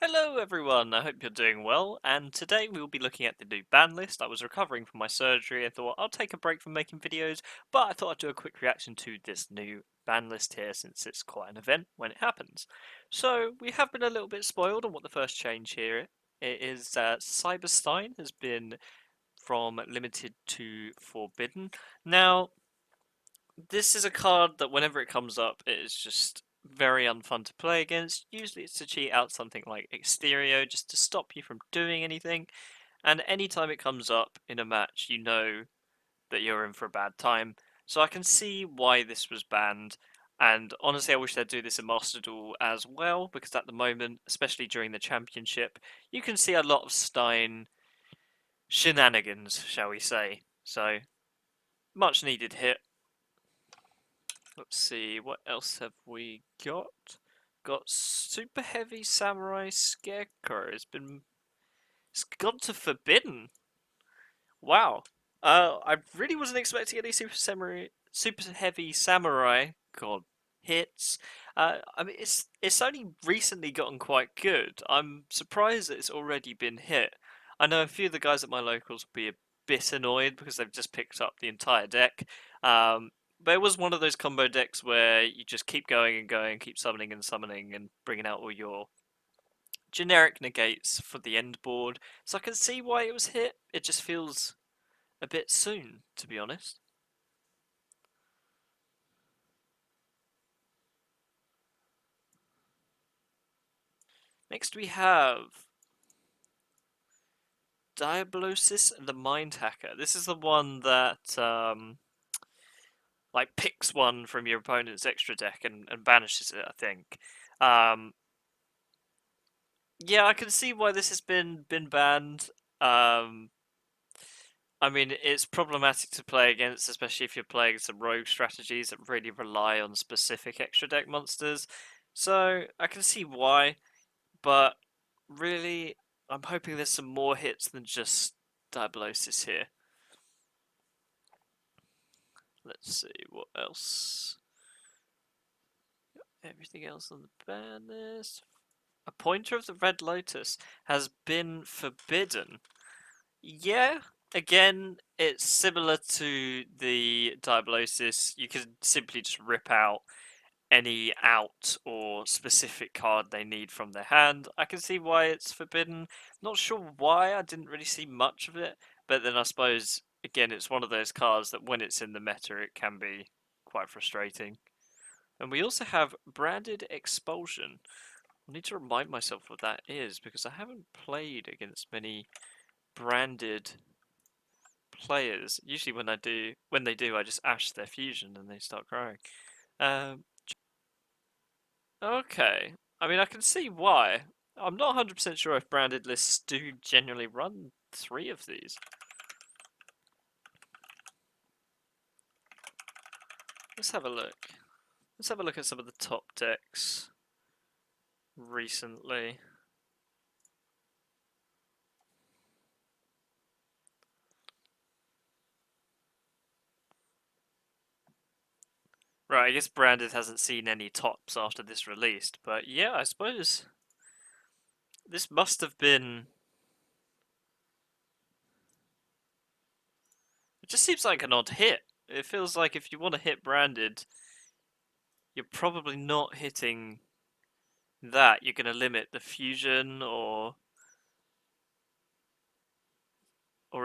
Hello everyone, I hope you're doing well, and today we will be looking at the new ban list. I was recovering from my surgery and thought I'll take a break from making videos, but I thought I'd do a quick reaction to this new ban list here since it's quite an event when it happens. So, we have been a little bit spoiled on what the first change here is. Cyberstein has been from limited to forbidden. Now, this is a card that whenever it comes up, it is just very unfun to play against. Usually it's to cheat out something like Exterior just to stop you from doing anything. And anytime it comes up in a match, you know that you're in for a bad time. So I can see why this was banned. And honestly, I wish they'd do this in Master Duel as well, because at the moment, especially during the championship, you can see a lot of Stein shenanigans, shall we say. So, much needed hit. Let's see, what else have we got? Got Super Heavy Samurai Scarecrow. It's gone to Forbidden. Wow. I really wasn't expecting any Super Heavy Samurai God hits. I mean, it's only recently gotten quite good. I'm surprised that it's already been hit. I know a few of the guys at my locals will be a bit annoyed because they've just picked up the entire deck. Um, but it was one of those combo decks where you just keep going and going, keep summoning and bringing out all your generic negates for the end board. So I can see why it was hit. It just feels a bit soon, to be honest. Next we have Diablosis the Mind Hacker. This is the one that like picks one from your opponent's extra deck and banishes it, I think. Um, yeah, I can see why this has been banned. Um, I mean, it's problematic to play against, especially if you're playing some rogue strategies that really rely on specific extra deck monsters. So I can see why, but really, I'm hoping there's some more hits than just Diablosis here. Let's see what else. Everything else on the ban list. A Pointer of the Red Lotus has been forbidden. Yeah, again, it's similar to the Diablosis. You can simply just rip out any out or specific card they need from their hand. I can see why it's forbidden. Not sure why, I didn't really see much of it, but then I suppose, again, it's one of those cards that when it's in the meta, it can be quite frustrating. And we also have Branded Expulsion. I need to remind myself what that is because I haven't played against many branded players. Usually when they do, I just ash their fusion and they start growing. Um, okay. I mean, I can see why. I'm not 100% sure if branded lists do generally run 3 of these. Let's have a look. Let's have a look at some of the top decks recently. Right, I guess branded hasn't seen any tops after this released, but yeah, I suppose this must have been. It just seems like an odd hit. It feels like if you want to hit branded, you're probably not hitting that. You're going to limit the fusion or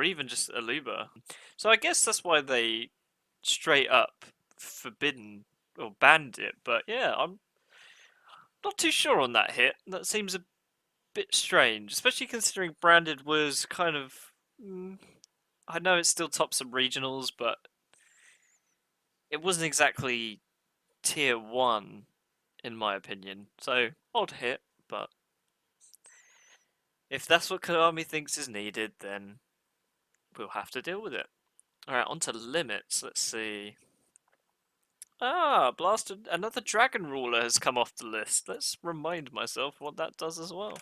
even just Aluba. So I guess that's why they straight up forbidden or banned it. But yeah, I'm not too sure on that hit. That seems a bit strange, especially considering branded was kind of. I know it's still top some regionals, but it wasn't exactly tier 1 in my opinion. So, odd hit, but if that's what Konami thinks is needed, then we'll have to deal with it. Alright, on to limits. Let's see. Ah, blasted. Another Dragon Ruler has come off the list. Let's remind myself what that does as well.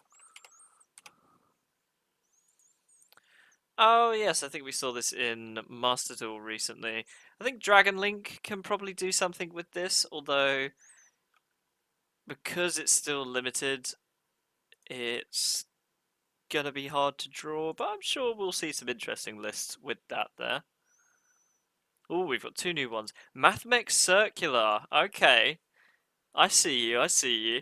Oh, yes, I think we saw this in Master Duel recently. I think Dragon Link can probably do something with this, although because it's still limited, it's gonna be hard to draw, but I'm sure we'll see some interesting lists with that there. Oh, we've got two new ones. Mathmex Circular. Okay. I see you, I see you.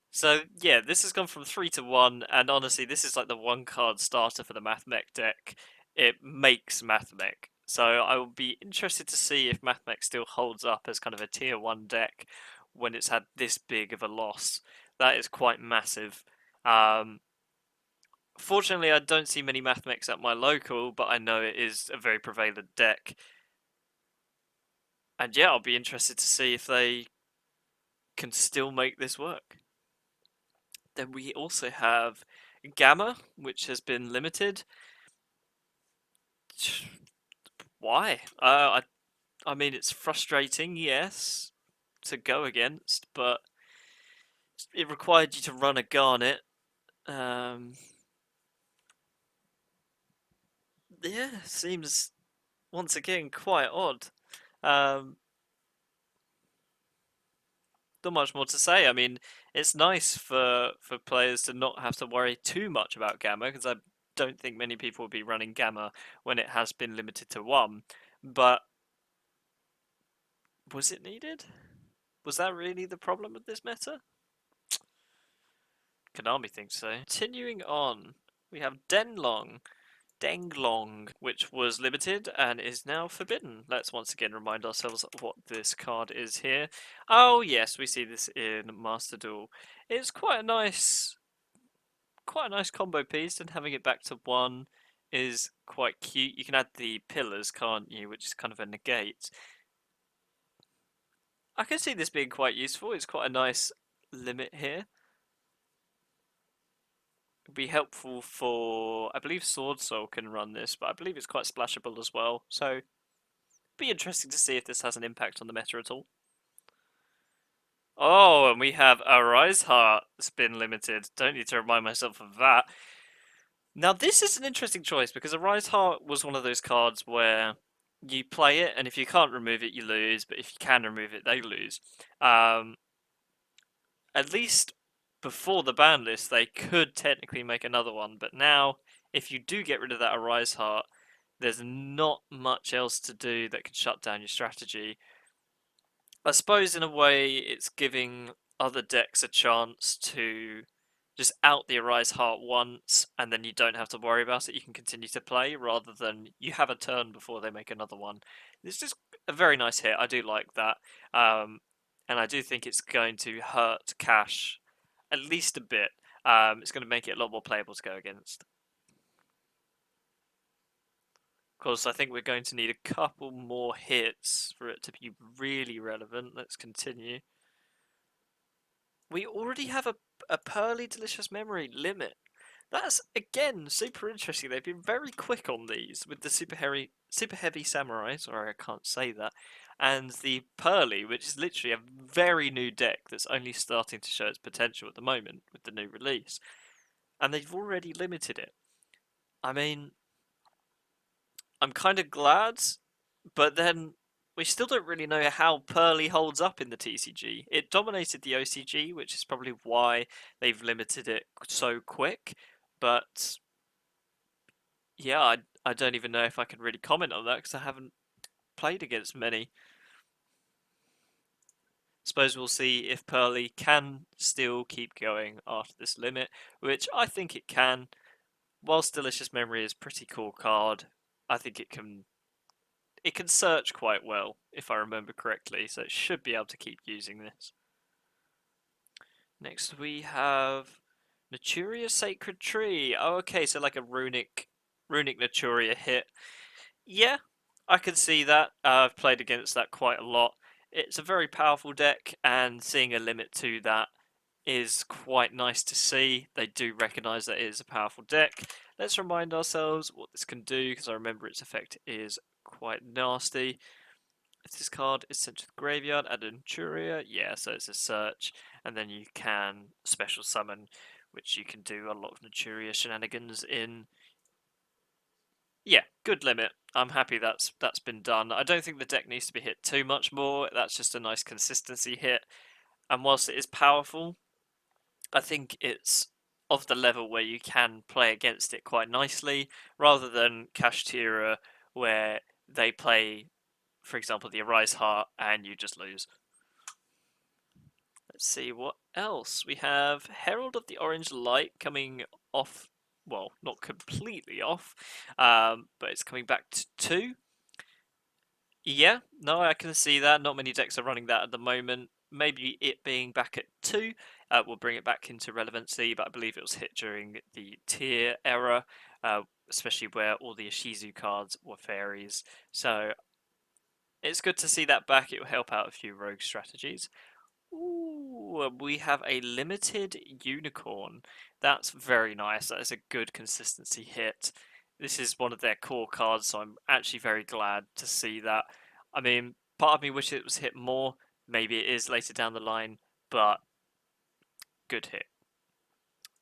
So, yeah, this has gone from 3 to 1, and honestly, this is like the one card starter for the Mathmech deck. It makes Mathmech. So, I will be interested to see if Mathmech still holds up as kind of a tier 1 deck when it's had this big of a loss. That is quite massive. Fortunately, I don't see many Mathmechs at my local, but I know it is a very prevalent deck. And yeah, I'll be interested to see if they can still make this work. Then we also have Gamma, which has been limited. Why? I mean, it's frustrating, yes, to go against, but it required you to run a Garnet. Um, yeah, seems once again quite odd. Um, not much more to say. I mean, it's nice for players to not have to worry too much about Gamma because I don't think many people will be running Gamma when it has been limited to one. But was it needed? Was that really the problem with this meta? Konami thinks so. Continuing on, we have Denglong, which was limited and is now forbidden. Let's once again remind ourselves of what this card is here. Oh yes, we see this in Master Duel. It's quite a nice combo piece, and having it back to one is quite cute. You can add the pillars, can't you? Which is kind of a negate. I can see this being quite useful. It's quite a nice limit here. It'd be helpful for, I believe Sword Soul can run this, but I believe it's quite splashable as well. So, be interesting to see if this has an impact on the meta at all. Oh, and we have a Rise Heart spin limited. Don't need to remind myself of that. Now, this is an interesting choice because a Rise Heart was one of those cards where you play it, and if you can't remove it, you lose, but if you can remove it, they lose. At least before the ban list, they could technically make another one, but now, if you do get rid of that Arise Heart, there's not much else to do that can shut down your strategy. I suppose in a way it's giving other decks a chance to just out the Arise Heart once and then you don't have to worry about it. You can continue to play rather than you have a turn before they make another one. It's just a very nice hit. I do like that. And I do think it's going to hurt Cash at least a bit. It's going to make it a lot more playable to go against. Of course, I think we're going to need a couple more hits for it to be really relevant. Let's continue. We already have a Pearly Delicious Memory limit. That's, again, super interesting. They've been very quick on these with the super heavy Samurai, sorry, I can't say that, and the Pearly, which is literally a very new deck that's only starting to show its potential at the moment with the new release. And they've already limited it. I mean, I'm kind of glad, but then we still don't really know how Pearly holds up in the TCG. It dominated the OCG, which is probably why they've limited it so quick. But yeah, I don't even know if I can really comment on that because I haven't played against many. Suppose we'll see if Pearly can still keep going after this limit, which I think it can. Whilst Delicious Memory is a pretty cool card, I think it can search quite well, if I remember correctly, so it should be able to keep using this. Next we have Naturia Sacred Tree. Oh, okay, so like a runic Naturia hit. Yeah, I can see that. I've played against that quite a lot. It's a very powerful deck, and seeing a limit to that is quite nice to see. They do recognise that it is a powerful deck. Let's remind ourselves what this can do, because I remember its effect is quite nasty. If this card is sent to the graveyard, add a Naturia. Yeah, so it's a search, and then you can special summon, which you can do a lot of Naturia shenanigans in. Yeah, good limit. I'm happy that's been done. I don't think the deck needs to be hit too much more. That's just a nice consistency hit. And whilst it is powerful, I think it's of the level where you can play against it quite nicely, rather than Kashtira where they play, for example, the Arise Heart and you just lose. Let's see what else. We have Herald of the Orange Light coming off, well, not completely off, but it's coming back to 2. Yeah, no, I can see that. Not many decks are running that at the moment. Maybe it being back at 2 will bring it back into relevancy, but I believe it was hit during the tier era, especially where all the Ishizu cards were fairies. So it's good to see that back. It will help out a few rogue strategies. Ooh, we have a limited unicorn. That's very nice. That is a good consistency hit. This is one of their core cards, so I'm actually very glad to see that. I mean, part of me wishes it was hit more. Maybe it is later down the line, but good hit.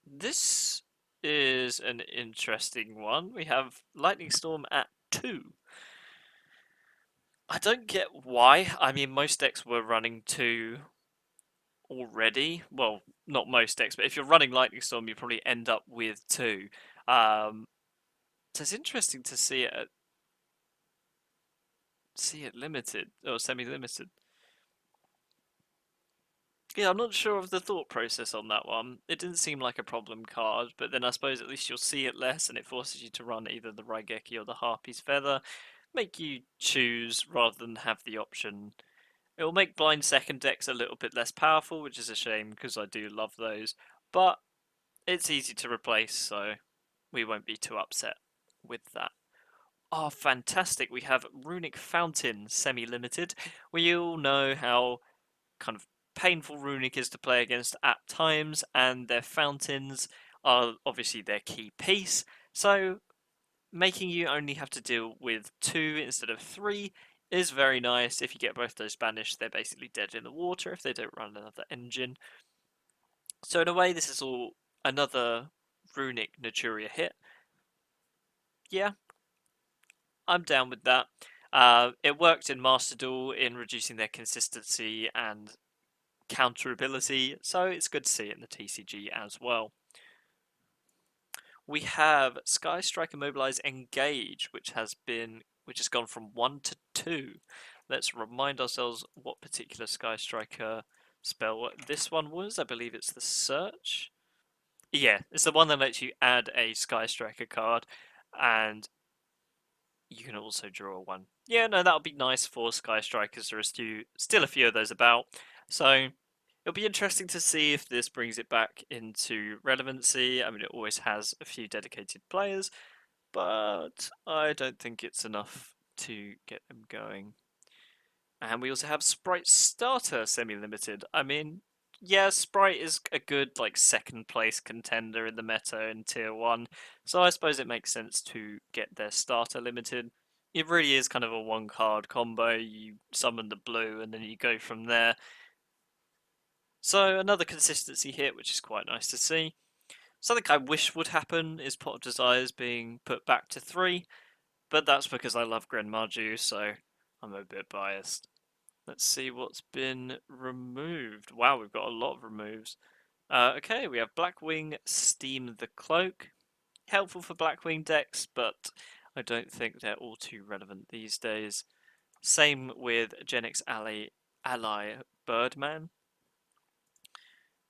This is an interesting one. We have Lightning Storm at 2. I don't get why. I mean, most decks were running 2 already. Well, not most decks, but if you're running Lightning Storm, you probably end up with 2. So it's interesting to see it limited or semi-limited. Yeah, I'm not sure of the thought process on that one. It didn't seem like a problem card, but then I suppose at least you'll see it less, and it forces you to run either the Raigeki or the Harpy's Feather. Make you choose rather than have the option. It will make blind second decks a little bit less powerful, which is a shame because I do love those. But it's easy to replace, so we won't be too upset with that. Oh, fantastic. We have Runic Fountain semi-limited. We all know how kind of painful Runic is to play against at times, and their fountains are obviously their key piece. So making you only have to deal with 2 instead of 3 is very nice. If you get both those banished, they're basically dead in the water if they don't run another engine. So in a way, this is all another Runic Naturia hit. Yeah, I'm down with that. It worked in Master Duel in reducing their consistency and counterability, so it's good to see it in the TCG as well. We have Sky Striker Mobilize Engage, which has gone from 1 to 2. Let's remind ourselves what particular Sky Striker spell this one was. I believe it's the Search. Yeah, it's the one that lets you add a Sky Striker card, and you can also draw one. Yeah, no, that'll be nice for Sky Strikers. There are still a few of those about. So it'll be interesting to see if this brings it back into relevancy. I mean, it always has a few dedicated players, but I don't think it's enough to get them going. And we also have Sprite Starter semi-limited. I mean, yeah, Sprite is a good like second place contender in the meta in tier 1, so I suppose it makes sense to get their starter limited. It really is kind of a one card combo. You summon the blue and then you go from there. So another consistency hit, which is quite nice to see. Something I wish would happen is Pot of Desires being put back to 3, but that's because I love Gren Marju, so I'm a bit biased. Let's see what's been removed. Wow, we've got a lot of removes. Okay, we have Blackwing Steam the Cloak. Helpful for Blackwing decks, but I don't think they're all too relevant these days. Same with Genix Ally Birdman.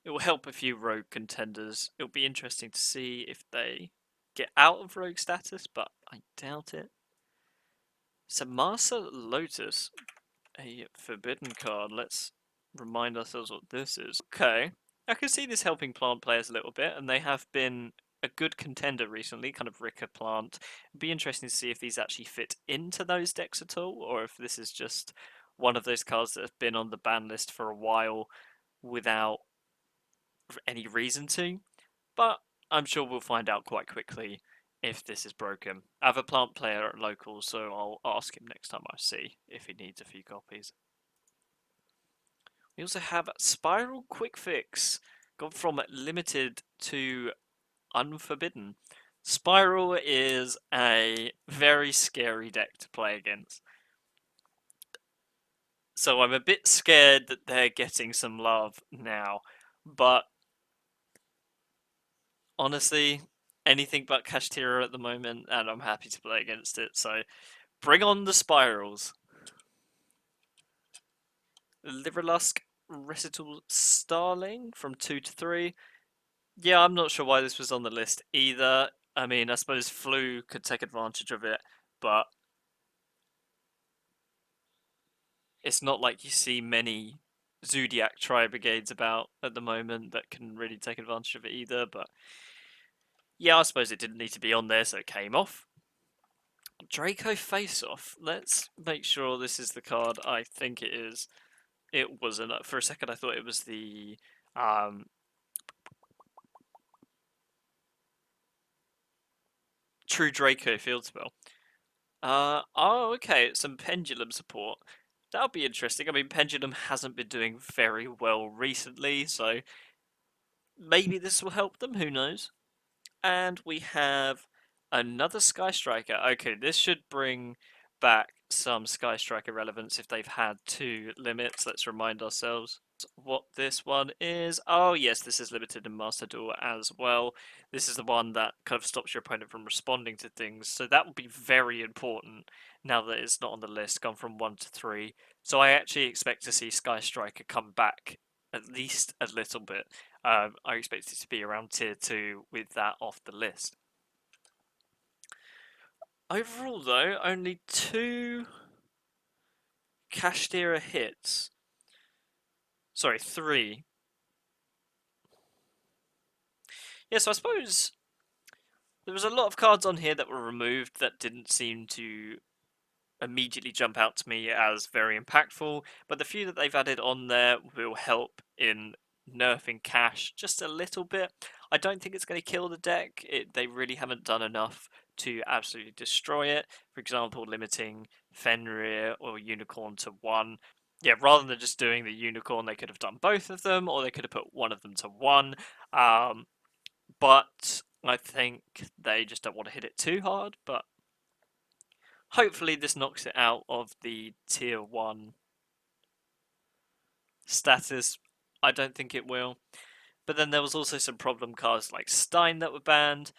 It will help a few rogue contenders. It'll be interesting to see if they get out of rogue status, but I doubt it. Samasa Lotus, a forbidden card. Let's remind ourselves what this is. Okay, I can see this helping plant players a little bit, and they have been a good contender recently, kind of Rika plant. It'd be interesting to see if these actually fit into those decks at all, or if this is just one of those cards that have been on the ban list for a while without any reason to. But I'm sure we'll find out quite quickly if this is broken. I have a plant player at local, so I'll ask him next time I see if he needs a few copies. We also have Spiral Quick Fix, gone from limited to unforbidden. Spiral is a very scary deck to play against. So I'm a bit scared that they're getting some love now, but Honestly, anything but Kashtira at the moment, and I'm happy to play against it. So bring on the spirals. Liverlusk Recital Starling from 2 to 3. Yeah, I'm not sure why this was on the list either. I mean, I suppose Flu could take advantage of it, but it's not like you see many Zodiac Tri-Brigades about at the moment that can really take advantage of it either, but yeah, I suppose it didn't need to be on there, so it came off. Draco Face-Off. Let's make sure this is the card I think it is. It wasn't. For a second I thought it was the um, True Draco field spell. Oh, okay, some Pendulum support. That'll be interesting. I mean, Pendulum hasn't been doing very well recently, so maybe this will help them, who knows? And we have another Sky Striker. Okay, this should bring back some Sky Striker relevance if they've had two limits. Let's remind ourselves what this one is. Oh, yes, this is limited in Master Duel as well. This is the one that kind of stops your opponent from responding to things. So that will be very important now that it's not on the list, gone from 1 to 3. So I actually expect to see Sky Striker come back at least a little bit. I expect it to be around tier 2 with that off the list. Overall, though, only 2 Kashtira hits. Sorry, 3. Yeah, so I suppose there was a lot of cards on here that were removed that didn't seem to immediately jump out to me as very impactful, but the few that they've added on there will help in nerfing Cash just a little bit. I don't think it's going to kill the deck. They really haven't done enough to absolutely destroy it. For example, limiting Fenrir or Unicorn to 1. Yeah, rather than just doing the Unicorn, they could have done both of them, or they could have put one of them to 1. But I think they just don't want to hit it too hard, but hopefully this knocks it out of the tier 1 status. I don't think it will. But then there was also some problem cards like Stein that were banned,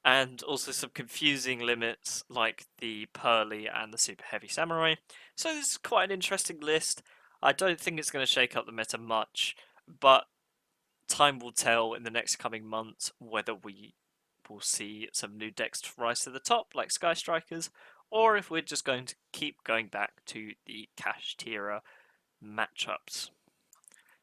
and also some confusing limits like the Pearly and the Super Heavy Samurai. So this is quite an interesting list. I don't think it's going to shake up the meta much, but time will tell in the next coming months whether we will see some new decks rise to the top, like Sky Strikers, or if we're just going to keep going back to the Kashtira matchups.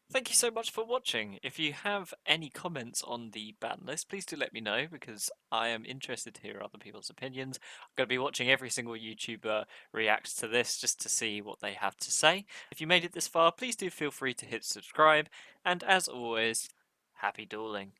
Thank you so much for watching. If you have any comments on the ban list, please do let me know because I am interested to hear other people's opinions. I'm going to be watching every single YouTuber react to this just to see what they have to say. If you made it this far, please do feel free to hit subscribe, and as always, happy dueling.